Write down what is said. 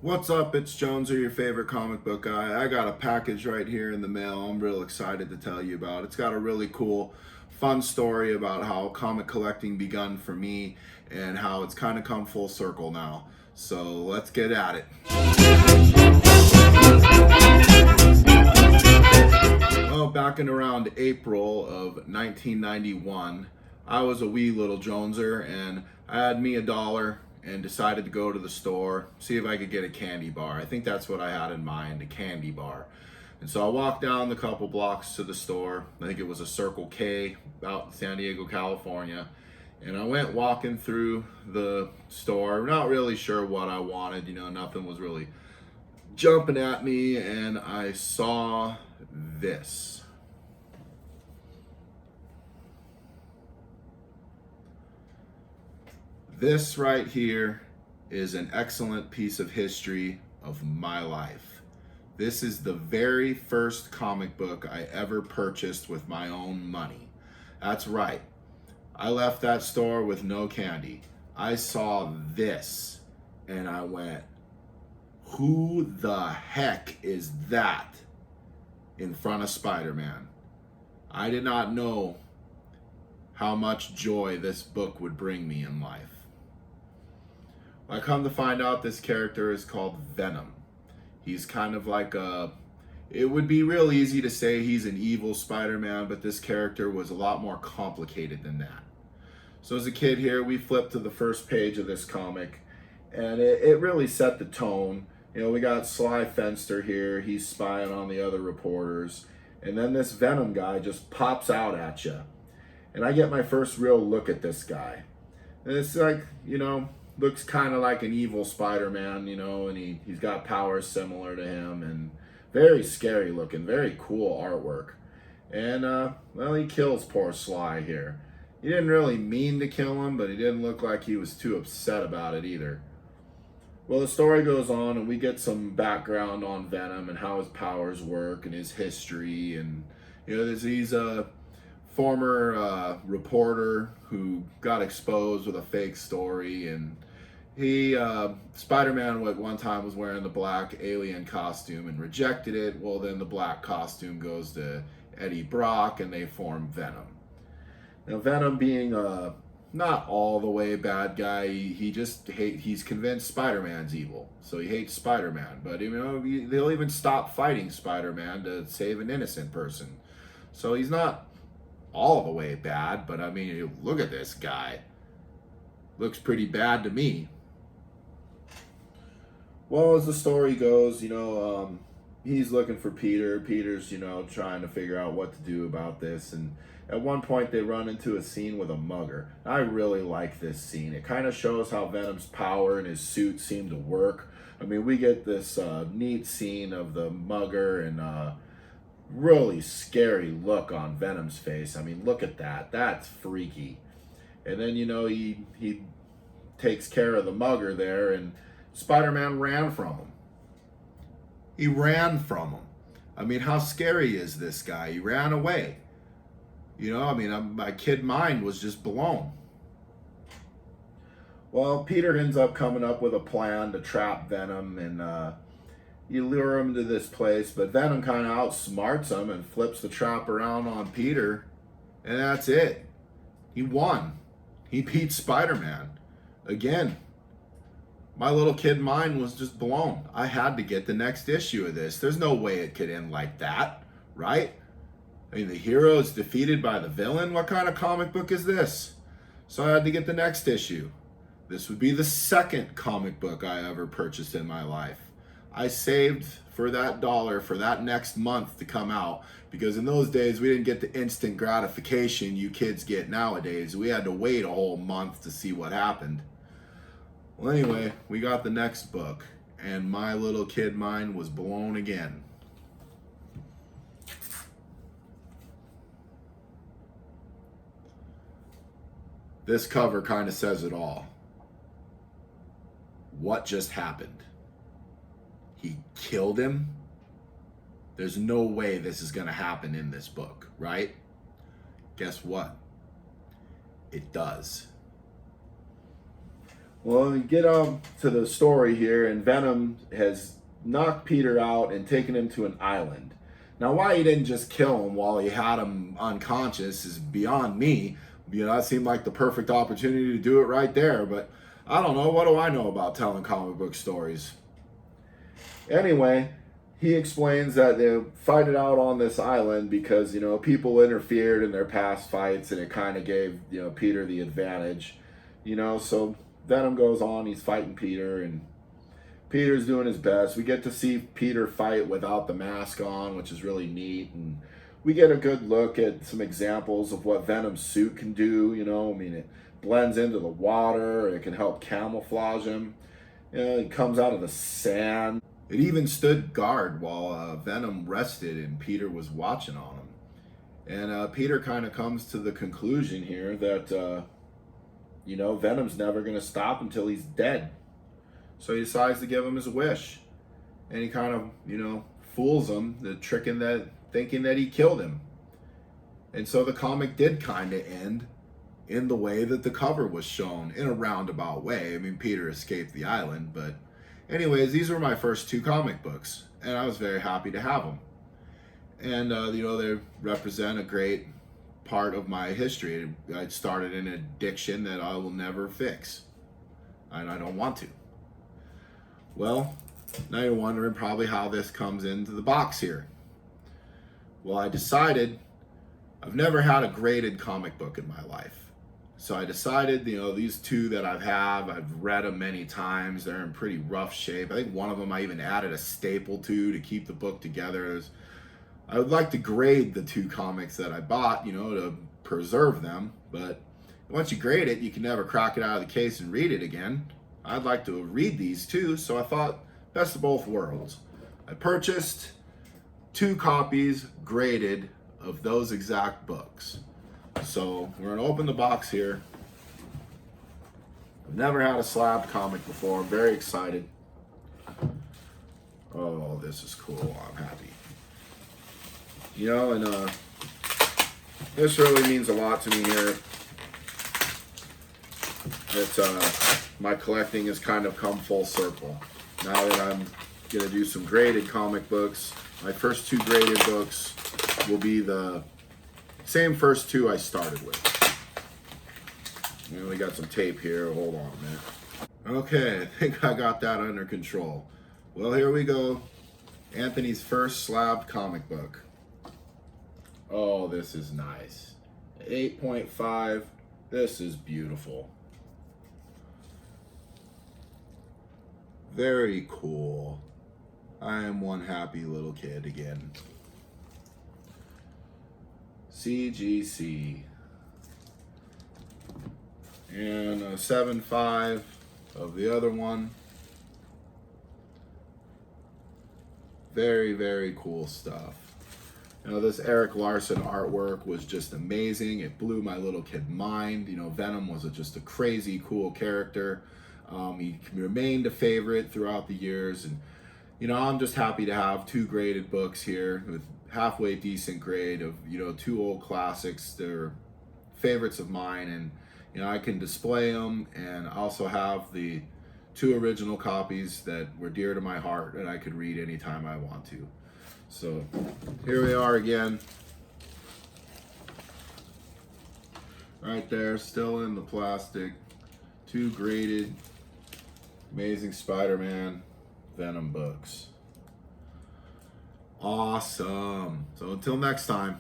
What's up? It's Jones, or your favorite comic book guy. I got a package right here in the mail I'm real excited to tell you about. It's got a really cool, fun story about how comic collecting begun for me and how it's kind of come full circle now. So let's get at it. Well, back in around April of 1991, I was a wee little Joneser and I had me $1 and decided to go to the store, see if I could get a candy bar. I think that's what I had in mind, a candy bar. And so I walked down the couple blocks to the store. I think it was a Circle K out in San Diego, California. And I went walking through the store, not really sure what I wanted, nothing was really jumping at me, and I saw this. This right here is an excellent piece of history of my life. This is the very first comic book I ever purchased with my own money. That's right. I left that store with no candy. I saw this and I went, who the heck is that in front of Spider-Man? I did not know how much joy this book would bring me in life. I come to find out this character is called Venom. He's kind of like it would be real easy to say he's an evil Spider-Man, but this character was a lot more complicated than that. So as a kid here, we flipped to the first page of this comic, and it really set the tone. We got Sly Fenster here, he's spying on the other reporters, and then this Venom guy just pops out at you. And I get my first real look at this guy. And it's like, looks kind of like an evil Spider-Man, and he's got powers similar to him, and very scary looking, very cool artwork. And, well, he kills poor Sly here. He didn't really mean to kill him, but he didn't look like he was too upset about it either. Well, the story goes on, and we get some background on Venom and how his powers work and his history. And, he's a former reporter who got exposed with a fake story, and Spider-Man at one time was wearing the black alien costume and rejected it. Well, then the black costume goes to Eddie Brock and they form Venom. Now, Venom being not all the way bad guy, he's convinced Spider-Man's evil, so he hates Spider-Man. But they'll even stop fighting Spider-Man to save an innocent person. So he's not all the way bad, but look at this guy. Looks pretty bad to me. Well, as the story goes, he's looking for Peter. Peter's, trying to figure out what to do about this. And at one point, they run into a scene with a mugger. I really like this scene. It kind of shows how Venom's power and his suit seem to work. We get this neat scene of the mugger and really scary look on Venom's face. Look at that. That's freaky. And then, he takes care of the mugger there, and Spider-Man ran from him. He ran from him. How scary is this guy? He ran away. My kid mind was just blown. Well, Peter ends up coming up with a plan to trap Venom, and you lure him to this place, but Venom kind of outsmarts him and flips the trap around on Peter, and that's it. He won. He beat Spider-Man. Again, my little kid mind was just blown. I had to get the next issue of this. There's no way it could end like that, right? The hero is defeated by the villain? What kind of comic book is this? So I had to get the next issue. This would be the second comic book I ever purchased in my life. I saved for that $1 for that next month to come out, because in those days we didn't get the instant gratification you kids get nowadays. We had to wait a whole month to see what happened. Well, anyway, we got the next book, and my little kid mind was blown again. This cover kind of says it all. What just happened? He killed him? There's no way this is going to happen in this book, right? Guess what? It does. Well, we get on to the story here, and Venom has knocked Peter out and taken him to an island. Now, why he didn't just kill him while he had him unconscious is beyond me. You know, that seemed like the perfect opportunity to do it right there, but I don't know. What do I know about telling comic book stories? Anyway, he explains that they fight it out on this island because, you know, people interfered in their past fights and it kind of gave, you know, Peter the advantage. You know, so Venom goes on, he's fighting Peter, and Peter's doing his best. We get to see Peter fight without the mask on, which is really neat, and we get a good look at some examples of what Venom's suit can do. You know, I mean, it blends into the water, it can help camouflage him. You know, it comes out of the sand. It even stood guard while Venom rested and Peter was watching on him. And Peter kind of comes to the conclusion here that, you know, Venom's never going to stop until he's dead. So he decides to give him his wish. And he kind of, you know, fools him, thinking that he killed him. And so the comic did kind of end in the way that the cover was shown, in a roundabout way. I mean, Peter escaped the island, but anyways, these were my first 2 comic books, and I was very happy to have them. And, you know, they represent a great part of my history. I started an addiction that I will never fix, and I don't want to. Well, now you're wondering probably how this comes into the box here. Well, I decided I've never had a graded comic book in my life. So I decided, you know, these 2 that I've read them many times. They're in pretty rough shape. I think one of them I even added a staple to keep the book together. I would like to grade the 2 comics that I bought, you know, to preserve them. But once you grade it, you can never crack it out of the case and read it again. I'd like to read these too, so I thought, best of both worlds. I purchased 2 copies graded of those exact books. So we're gonna open the box here. I've never had a slab comic before. I'm very excited. Oh, this is cool. I'm happy. You know, and this really means a lot to me here. That my collecting has kind of come full circle. Now that I'm gonna do some graded comic books, my first 2 graded books will be the same first 2 I started with. And we got some tape here. Hold on a minute. Okay, I think I got that under control. Well, here we go. Anthony's first slabbed comic book. Oh, this is nice. 8.5. This is beautiful. Very cool. I am one happy little kid again. CGC. And a 7.5 of the other one. Very, very cool stuff. You know, this Erik Larsen artwork was just amazing. It blew my little kid mind. You know, Venom was just a crazy cool character. He remained a favorite throughout the years. And, you know, I'm just happy to have 2 graded books here with halfway decent grade of, you know, 2 old classics. They're favorites of mine, and, you know, I can display them, and also have the 2 original copies that were dear to my heart and I could read anytime I want to. So here we are again. Right there, still in the plastic. 2 graded Amazing Spider-Man Venom books. Awesome. So until next time.